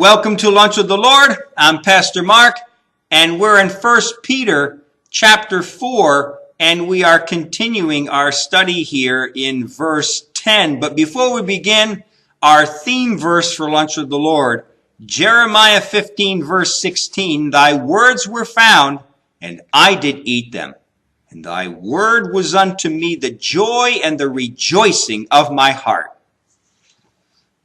Welcome to Lunch with the Lord. I'm Pastor Mark, and we're in 1 Peter chapter 4, and we are continuing our study here in verse 10. But before we begin, our theme verse for Lunch with the Lord, Jeremiah 15, verse 16, Thy words were found, and I did eat them. And thy word was unto me the joy and the rejoicing of my heart.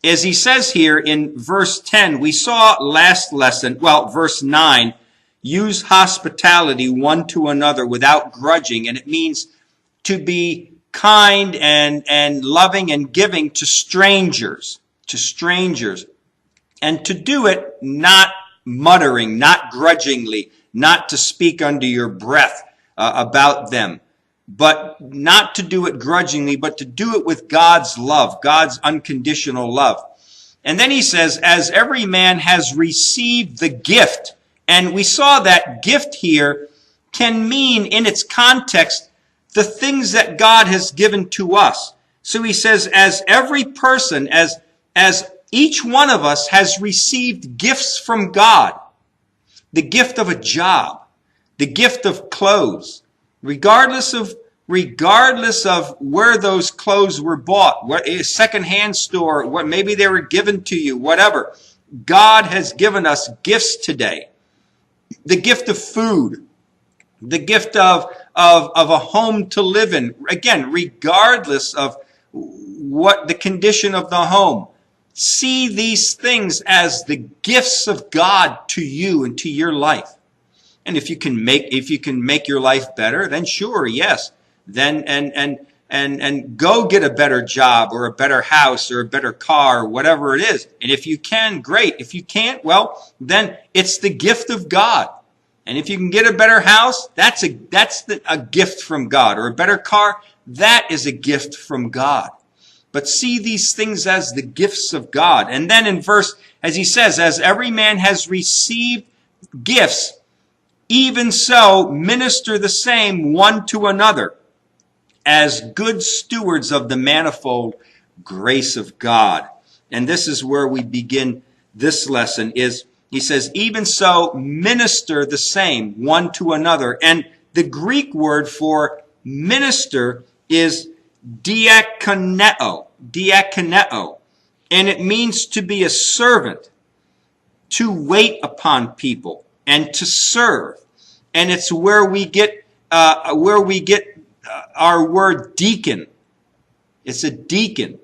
As he says here in verse 10, we saw last lesson, verse 9, use hospitality one to another without grudging. And it means to be kind and loving and giving to strangers. And to do it not muttering, not grudgingly, not to speak under your breath about them. But not to do it grudgingly, but to do it with God's love, God's unconditional love. And then he says, as every man has received the gift. And we saw that gift here can mean in its context the things that God has given to us. So he says, as every person, as each one of us has received gifts from God, the gift of a job, the gift of clothes, regardless of where those clothes were bought, what a secondhand store, what maybe they were given to you, whatever. God has given us gifts today. The gift of food, the gift of a home to live in. Again, regardless of what the condition of the home. See these things as the gifts of God to you and to your life. And if you can make your life better, then sure, yes. Then and go get a better job or a better house or a better car, or whatever it is. And if you can, great. If you can't, well, then it's the gift of God. And if you can get a better house, that's a gift from God. Or a better car, that is a gift from God. But see these things as the gifts of God. And then in verse, as he says, as every man has received gifts, even so minister the same one to another, as good stewards of the manifold grace of God. And this is where we begin this lesson, is he says, even so minister the same one to another. And the Greek word for minister is diakoneo. And it means to be a servant, to wait upon people, and to serve. And it's where we get our word deacon. It's a deacon.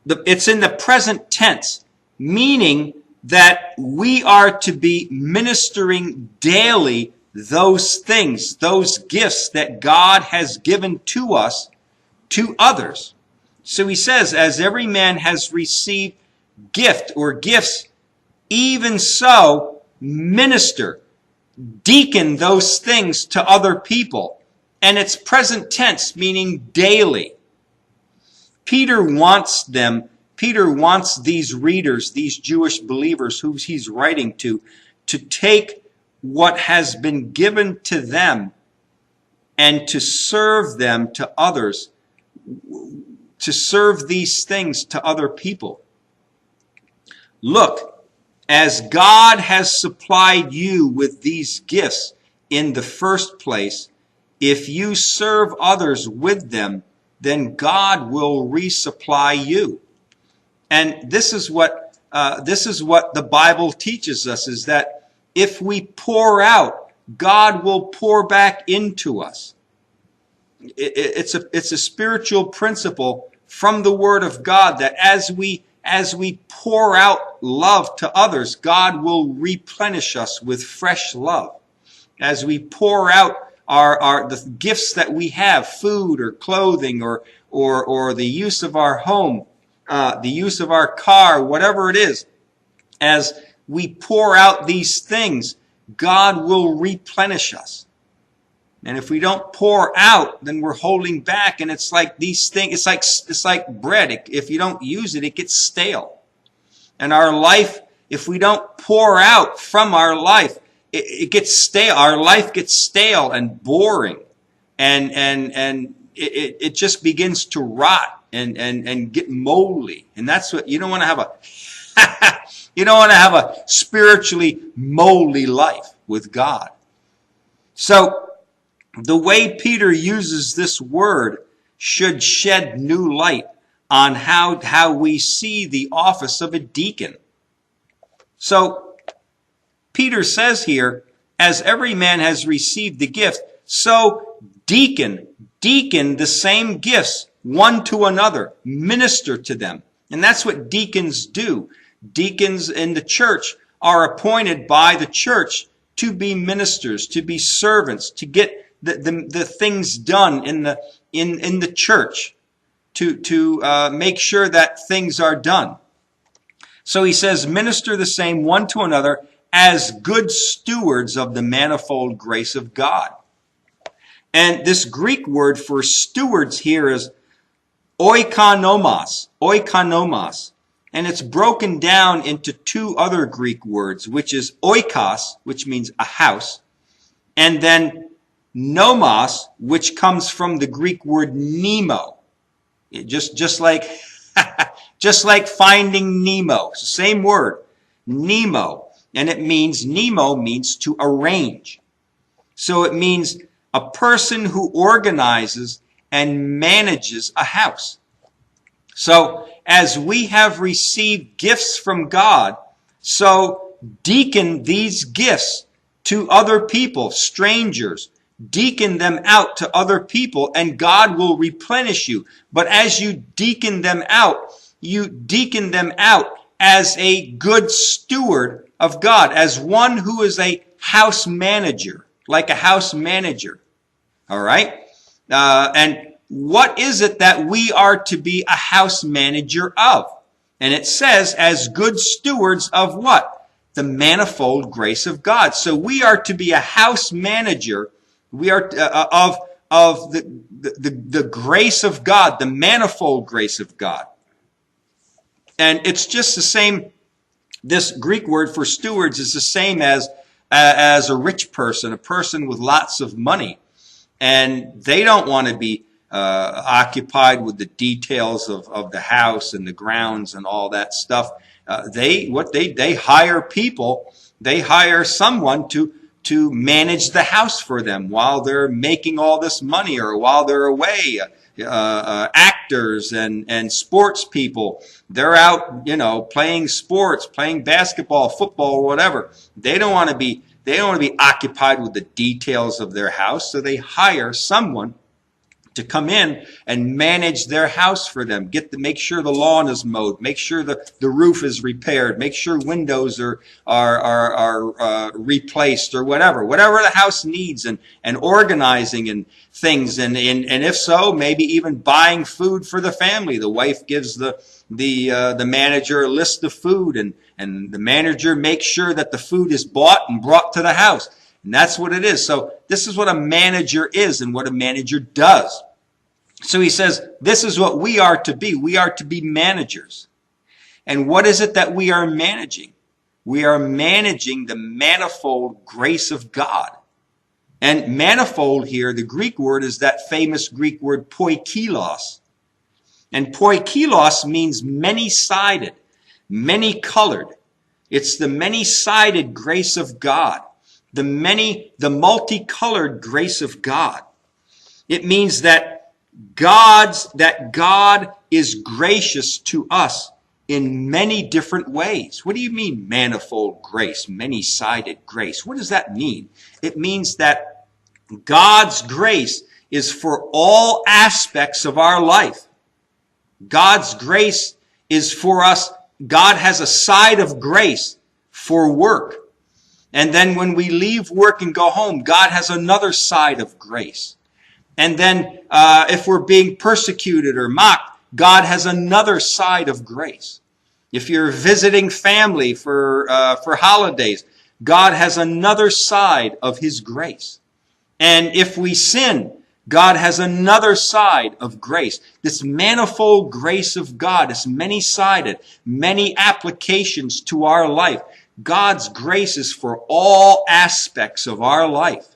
It's in the present tense, meaning that we are to be ministering daily those things, those gifts that God has given to us, to others. So he says, as every man has received gift or gifts, even so minister, deacon those things to other people. And it's present tense, meaning daily. Peter wants these readers, these Jewish believers who he's writing to take what has been given to them and to serve them to others, to serve these things to other people. Look, as God has supplied you with these gifts in the first place, if you serve others with them, then God will resupply you. And this is what the Bible teaches us, is that if we pour out, God will pour back into us. It's a spiritual principle from the Word of God that as we pour out love to others, God will replenish us with fresh love. As we pour out the gifts that we have, food or clothing or the use of our home, the use of our car, whatever it is, as we pour out these things, God will replenish us. And if we don't pour out, then we're holding back, and it's like these things, it's like bread. If you don't use it, it gets stale. And our life, if we don't pour out from our life, it gets stale. Our life gets stale and boring, and it just begins to rot and get moldy. And that's what you don't want to have You don't want to have a spiritually moldy life with God. So the way Peter uses this word should shed new light on how we see the office of a deacon. So Peter says here, as every man has received the gift, so deacon the same gifts one to another, minister to them. And that's what deacons do. Deacons in the church are appointed by the church to be ministers, to be servants, to get the things done in the church, to make sure that things are done. So he says, minister the same one to another as good stewards of the manifold grace of God. And this Greek word for stewards here is oikonomos. And it's broken down into two other Greek words, which is oikos, which means a house, and then nomos, which comes from the Greek word Nemo. Just like finding Nemo. It's the same word, Nemo. And Nemo means to arrange. So it means a person who organizes and manages a house. So as we have received gifts from God, so deacon these gifts to other people, strangers. Deacon them out to other people, and God will replenish you. But as you deacon them out as a good steward of God, as one who is a house manager, like a house manager. All right? And what is it that we are to be a house manager of? And it says, as good stewards of what? The manifold grace of God. So we are to be a house manager. We are of the grace of God, the manifold grace of God. And it's just the same. This Greek word for stewards is the same as a rich person, a person with lots of money. And they don't want to be occupied with the details of the house and the grounds and all that stuff. They hire people. They hire someone to manage the house for them while they're making all this money or while they're away. Actors and sports people, they're out, playing sports, playing basketball, football, whatever. They don't want to be occupied with the details of their house, so they hire someone to come in and manage their house for them. Make sure the lawn is mowed, make sure the roof is repaired, make sure windows are replaced or whatever the house needs, and organizing and things, and if so, maybe even buying food for the family. The wife gives the manager a list of food, and the manager makes sure that the food is bought and brought to the house. And that's what it is. So this is what a manager is and what a manager does. So he says, this is what we are to be. We are to be managers. And what is it that we are managing? We are managing the manifold grace of God. And manifold here, the Greek word is that famous Greek word poikilos. And poikilos means many-sided, many-colored. It's the many-sided grace of God. The multicolored grace of God. It means that God is gracious to us in many different ways. What do you mean manifold grace, many-sided grace? What does that mean? It means that God's grace is for all aspects of our life. God's grace is for us. God has a side of grace for work. And then when we leave work and go home, God has another side of grace. And then if we're being persecuted or mocked, God has another side of grace. If you're visiting family for holidays, God has another side of His grace. And if we sin, God has another side of grace. This manifold grace of God is many-sided, many applications to our life. God's grace is for all aspects of our life.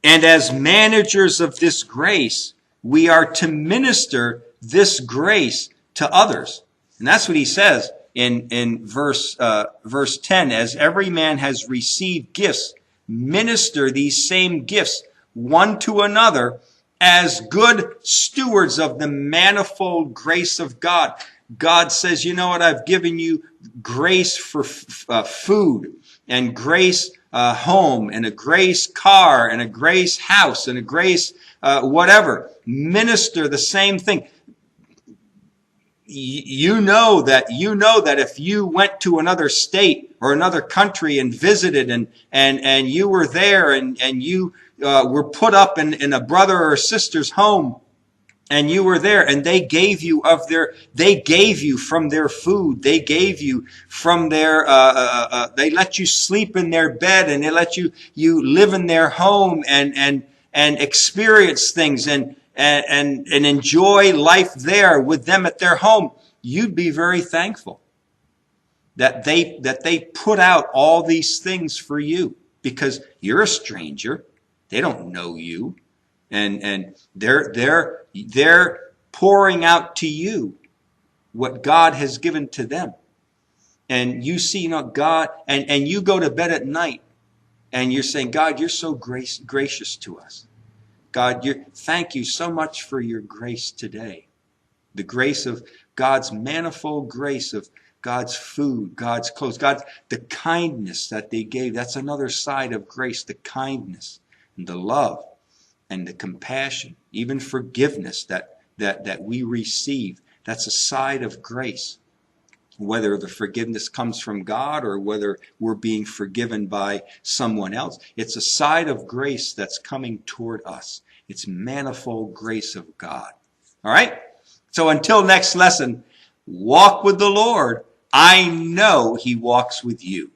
And as managers of this grace, we are to minister this grace to others. And that's what he says in verse 10. As every man has received gifts, minister these same gifts one to another as good stewards of the manifold grace of God. God says, you know what, I've given you grace for food, and grace home, and a grace car, and a grace house, and a grace whatever. Minister the same thing. You know that if you went to another state or another country and visited and you were there and you were put up in a brother or sister's home, and you were there and they gave you from their food, they gave you from their they let you sleep in their bed, and they let you live in their home and experience things and enjoy life there with them at their home, you'd be very thankful that they put out all these things for you, because you're a stranger. They don't know you. And they're pouring out to you what God has given to them. And you see, God, and you go to bed at night and you're saying, God, you're so gracious to us. God, thank you so much for your grace today. The grace of God's manifold grace of God's food, God's clothes, the kindness that they gave. That's another side of grace, the kindness and the love and the compassion, even forgiveness that we receive. That's a side of grace. Whether the forgiveness comes from God or whether we're being forgiven by someone else, it's a side of grace that's coming toward us. It's manifold grace of God. All right? So until next lesson, walk with the Lord. I know he walks with you.